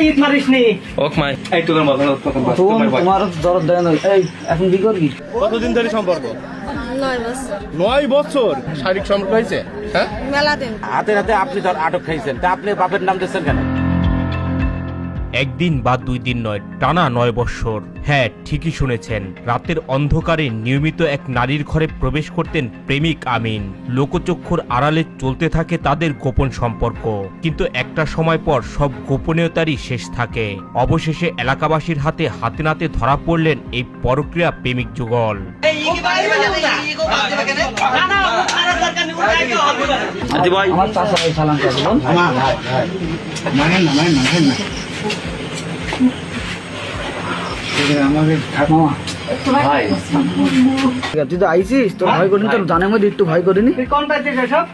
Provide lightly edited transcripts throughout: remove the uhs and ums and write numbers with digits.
ঈদ মারিস নি ওক মাই এই তোদের মাথা তোমার দরদ দেয় না। এই এখন কি করবি? কতদিন ধরে সম্পর্ক? 9 বছর 9 বছর শারীরিক সম্পর্ক হয়েছে। হ্যাঁ, মেলা দিন হাতে হাতে আপনি ধর আটক খাইছেন, তা আপনি বাপের নাম দিচ্ছেন কেন? একদিন বা 2 দিন নয়, টানা 9 বছর। হ্যাঁ, ঠিকই শুনেছেন, রাতের অন্ধকারে নিয়মিত এক নারীর ঘরে প্রবেশ করতেন প্রেমিক আমিন। লোকচক্ষুর আড়ালে চলতে থাকে তাদের গোপন সম্পর্ক, কিন্তু একটা সময় পর সব গোপনীয়তারই শেষ থাকে। অবশেষে এলাকাবাসীর হাতে হাতে নাতে ধরা পড়লেন এই পরক্রিয়া প্রেমিক যুগল। আমার চাচা ভাই সালাম করবেন। মানেন না তুই তো আইসিস, তোর ভয় করিনি, তোর জানের মধ্যে একটু ভয় করিনি। কোন পাইছিস সব?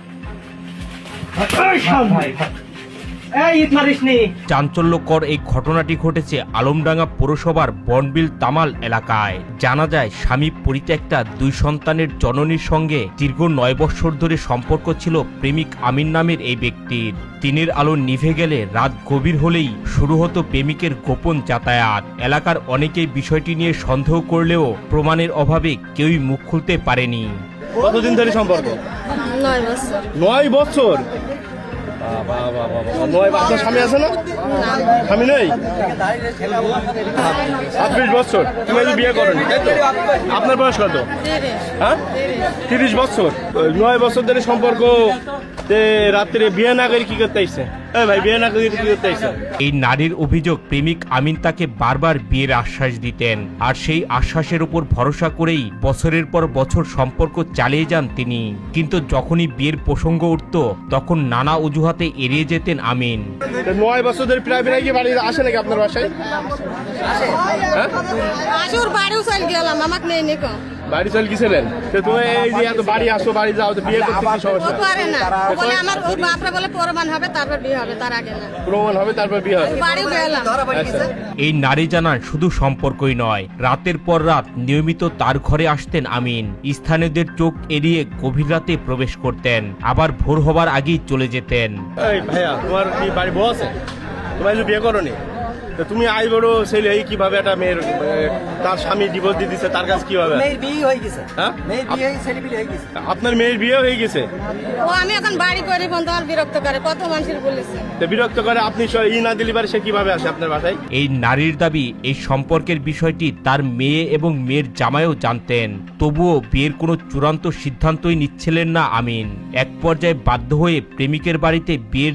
ঈদ মারিস নি। চাঞ্চল্যকর এই ঘটনাটি ঘটেছে আলমডাঙ্গা পৌরসভার বনবিল তামাল এলাকায়। জানা যায়, স্বামী পরিত্যক্তা 2 সন্তানের জননীর সঙ্গে দীর্ঘ 9 বছর ধরে সম্পর্ক ছিল প্রেমিক আমিন নামের এই ব্যক্তির। দিনের আলো নিভে গেলে রাত গভীর হলেই শুরু হতো প্রেমিকের গোপন যাতায়াত। এলাকার অনেকেই বিষয়টি নিয়ে সন্দেহ করলেও প্রমাণের অভাবে কেউই মুখ খুলতে পারেনি। কতদিন ধরে সম্পর্ক? 9 বছর 9 বছর। আপনার স্বামী আছে না? স্বামী নেই? 26 বছর। তুমি বিয়ে করনি, তাই তো? আপনার বয়স কত? 30 হ্যাঁ, 30 বছর। 9 বছর ধরে সম্পর্ক, রাত্রে বিয়ে না করে কি করতে আইছে? ভাই, বিয়ে না করে কি করতে আইছে? এই নারীর অভিযোগ, প্রেমিক আমিন তাকে বারবার বিয়ের আশ্বাস দিতেন, আর সেই আশ্বাসের উপর ভরসা করেই বছরের পর বছর সম্পর্ক চালিয়ে যান তিনি। কিন্তু যখনই বিয়ের প্রসঙ্গ উঠত, তখন নানা অজুহাতে এড়িয়ে যেতেন আমিন। 9 বছর ধরে প্রায় কি বাড়ি আসে নাকি আপনার বাসায়? আসুর বাড়িও চল গেলাম, আমাকে নেই নিকো বাড়ি চল গেছিলেন তো? তুমি এই যে এত বাড়ি আসো, বাড়ি যাও, তো বিয়ে করতে কি সমস্যা? পারে না বলে আমার ওর বাপরা বলে প্রমাণ হবে তারপর বিয়ে হবে, তার আগে না। প্রমাণ হবে তারপর বিয়ে হবে। বাড়িও গেলাম। এই নারী জানান, শুধু সম্পর্কই নয়, রাতের পর রাত নিয়মিত তার ঘরে আসতেন আমিন। স্থানীয়দের চোখ এড়িয়ে গভীর রাতে প্রবেশ করতেন, আবার ভোর হবার আগেই চলে যেতেন। এই ভাইয়া, তোমার কি বাড়ি বউ আছে? তোমার বিয়ে করনি তো তুমি আই বড় ছেলে, এই কিভাবে একটা মেয়ের তার স্বামী ডিভোর্স দিয়ে দিচ্ছে, তার কাছে কিভাবে? মেয়ের বিয়ে হয়ে গেছে। হ্যাঁ, মেয়ের বিয়ে ছেলে বিয়ে হয়ে গেছে। আপনার মেয়ের বিয়ে হয়ে গেছে? ও আমি এখন বাড়ি করে বন্ধু আমার বিরক্ত করে, কত মানুষের বলেছে। তো বিরক্ত করে, আপনি না দিলি পারে সে কিভাবে আসে আপনার বাসায়? এই নারীর দাবি, এই সম্পর্কের বিষয়টি তার মেয়ে এবং মেয়ের জামাইও জানতেন, তবুও বিয়ের কোনো চূড়ান্ত সিদ্ধান্তই নিচ্ছিলেন না আমিন। এক পর্যায়ে বাধ্য হয়ে প্রেমিকের বাড়িতে বিয়ের